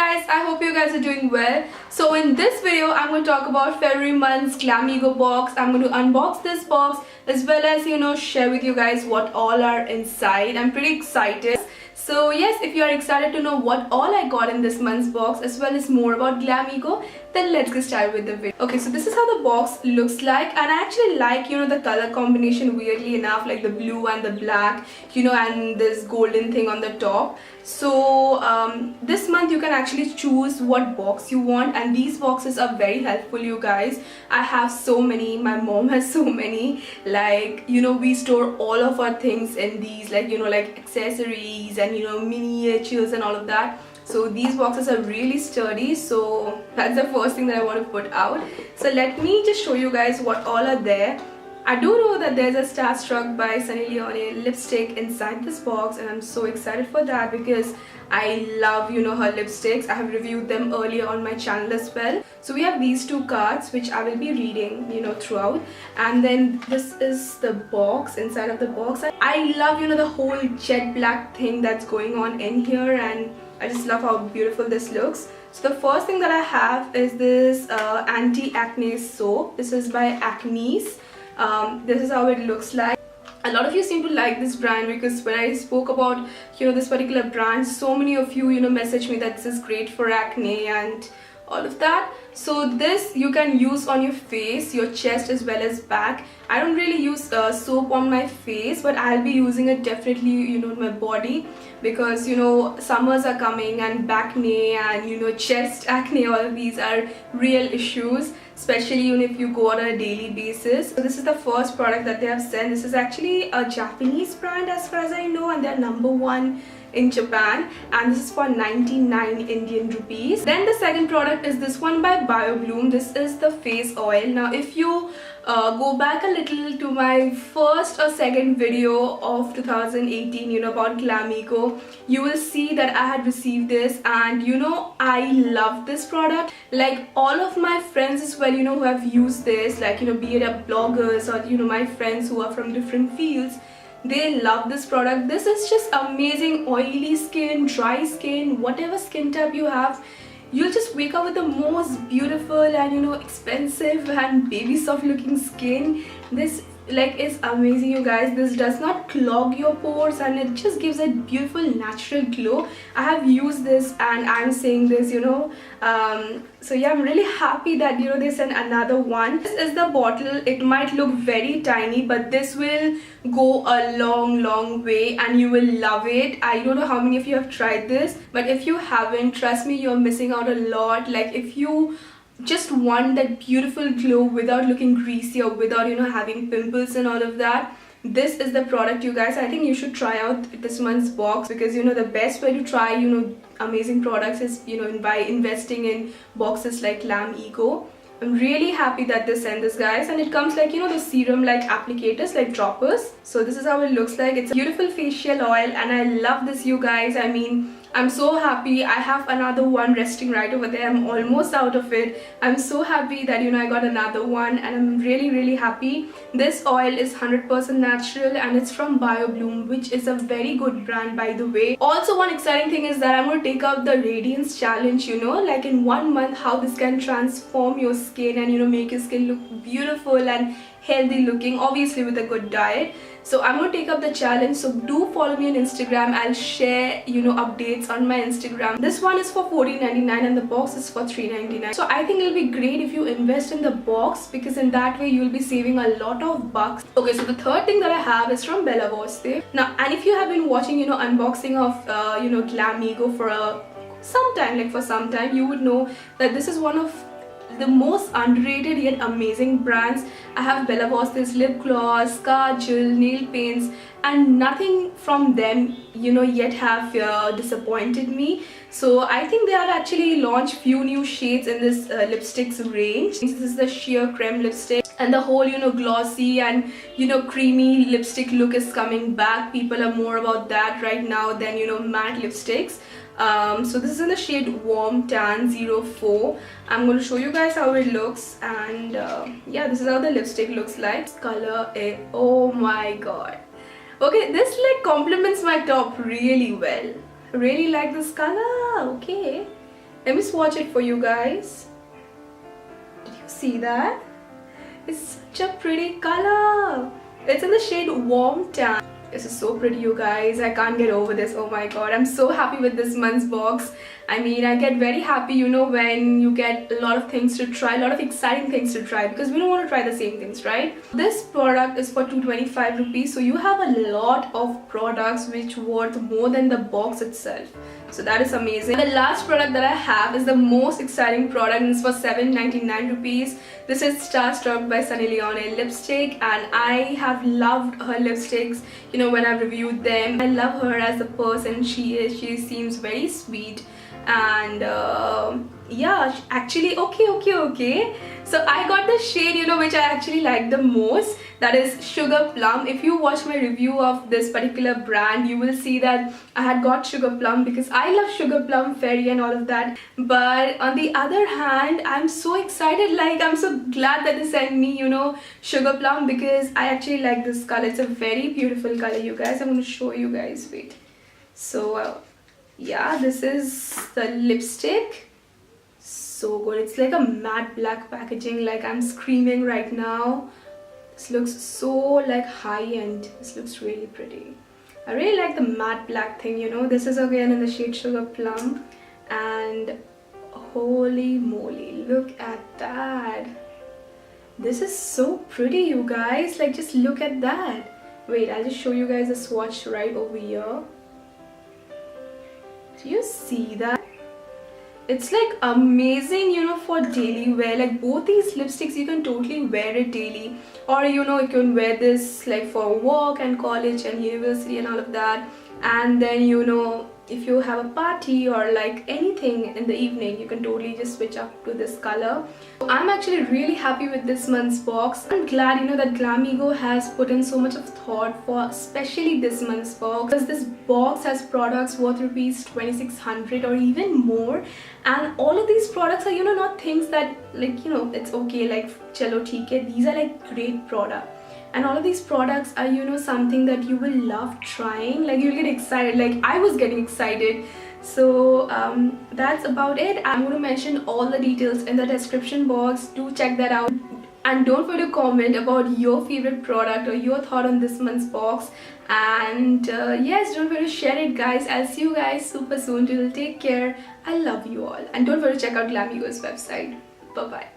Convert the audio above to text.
guys, I hope you guys are doing well. So in this video I'm going to talk about February month's Glamego box. I'm going to unbox this box as well as share with you guys what all are inside. I'm pretty excited. So yes, if you are excited to know what all I got in this month's box as well as more about Glamego, then let's get started with the video. Okay, so this is how the box looks like, and I actually like the color combination, weirdly enough, like the blue and the black, and this golden thing on the top. So this month you can actually choose what box you want, and these boxes are very helpful, you guys. I have so many, my mom has so many, like we store all of our things in these, like like accessories and miniatures and all of that. So these boxes are really sturdy, so that's the first thing that I want to put out. So let me just show you guys what all are there. I do know that there's a Starstruck by Sunny Leone lipstick inside this box, and I'm so excited for that because I love her lipsticks. I have reviewed them earlier on my channel as well. So we have these two cards which I will be reading throughout, and then this is the box. Inside of the box I love the whole jet black thing that's going on in here, and I just love how beautiful this looks. So the first thing that I have is this anti-acne soap. This is by Acne's. This is how it looks like. A lot of you seem to like this brand because when I spoke about this particular brand, so many of you messaged me that this is great for acne and all of that. So this you can use on your face, your chest as well as back. I don't really use soap on my face, but I'll be using it definitely on my body because summers are coming, and acne and chest acne, all of these are real issues, especially if you go on a daily basis. So this is the first product that they have sent. This is actually a Japanese brand as far as I know, and they're #1 in Japan, and this is for 99 Indian rupees. Then the second product is this one by BioBloom. This is the face oil. Now if you go back a little to my first or second video of 2018 about Glamego, you will see that I had received this, and I love this product. Like all of my friends as well who have used this, like be it bloggers or my friends who are from different fields, they love this product. This is just amazing. Oily skin, dry skin, whatever skin type you have, you'll just wake up with the most beautiful and expensive and baby soft looking skin. This is amazing, you guys. This does not clog your pores, and it just gives a beautiful natural glow. I have used this and I'm saying this so yeah, I'm really happy that they sent another one. This is the bottle. It might look very tiny, but this will go a long way and you will love it. I don't know how many of you have tried this, but if you haven't, trust me, you're missing out a lot. Like if you just want that beautiful glow without looking greasy or without having pimples and all of that, this is the product, you guys. I think you should try out this month's box because the best way to try amazing products is by investing in boxes like Glamego. I'm really happy that they sent this, guys, and it comes like the serum like applicators, like droppers. So this is how it looks like. It's a beautiful facial oil, and I love this, you guys. I mean, I'm so happy. I have another one resting right over there. I'm almost out of it. I'm so happy that I got another one, and I'm really happy. This oil is 100% natural, and it's from BioBloom, which is a very good brand, by the way. Also, one exciting thing is that I'm going to take up the Radiance Challenge, like in 1 month, how this can transform your skin and make your skin look beautiful and healthy looking, obviously with a good diet. So I'm going to take up the challenge, so do follow me on Instagram. I'll share updates on my Instagram. This one is for $14.99 and the box is for $3.99. So I think it'll be great if you invest in the box, because in that way you'll be saving a lot of bucks. Okay, so the third thing that I have is from Bella. Now, and if you have been watching unboxing of Glamego for some time, you would know that this is one of the most underrated yet amazing brands. I have Bella lip gloss, kajal, nail paints, and nothing from them yet have disappointed me. So I think they have actually launched few new shades in this lipsticks range. This is the sheer creme lipstick, and the whole glossy and creamy lipstick look is coming back. People are more about that right now than matte lipsticks. So this is in the shade Warm Tan 04. I'm going to show you guys how it looks, and yeah, this is how the lipstick looks like. This color, oh my god. Okay, this complements my top really well. Really like this color. Okay, Let me swatch it for you guys. Did you see that? It's such a pretty color. It's in the shade Warm Tan. This is so pretty, you guys. I can't get over this. Oh my god, I'm so happy with this month's box. I mean, I get very happy, you know, when you get a lot of things to try, a lot of exciting things to try, because we don't want to try the same things, right? This product is for 225 rupees, so you have a lot of products which worth more than the box itself. So that is amazing. The last product that I have is the most exciting product, and it's for 799 rupees. This is Starstruck by Sunny Leone lipstick, and I have loved her lipsticks, you know, when I've reviewed them. I love her as a person. She seems very sweet, and yeah, actually okay, so I got the shade, you know, which I actually like the most, that is Sugar Plum. If you watch my review of this particular brand, you will see that I had got Sugar Plum because I love Sugar Plum Fairy and all of that. But on the other hand, I'm so excited, like I'm so glad that they sent me, you know, Sugar Plum, because I actually like this color. It's a very beautiful color, you guys. I'm going to show you guys. Wait. So yeah, this is the lipstick. So good. It's like a matte black packaging, like I'm screaming right now. This looks so like high-end. This looks really pretty. I really like the matte black thing, you know. This is again in the shade Sugar Plum, and holy moly, look at that. This is so pretty, you guys. Like, just look at that. Wait, I'll just show you guys the swatch right over here. Do you see that? It's like amazing, you know, for daily wear. Like both these lipsticks, you can totally wear it daily, or you know, you can wear this like for work and college and university and all of that. And then, you know, if you have a party or like anything in the evening, you can totally just switch up to this color. I'm actually really happy with this month's box. I'm glad, you know, that Glamego has put in so much of thought for especially this month's box, because this box has products worth rupees 2600 or even more, and all of these products are, you know, not things that like, you know, it's okay, like chalo theek hai. These are like great products. And all of these products are, you know, something that you will love trying. Like, you'll get excited, like I was getting excited. So that's about it. I'm going to mention all the details in the description box. Do check that out. And don't forget to comment about your favorite product or your thought on this month's box. And yes, don't forget to share it, guys. I'll see you guys super soon. Till take care. I love you all. And don't forget to check out Glamego's website. Bye-bye.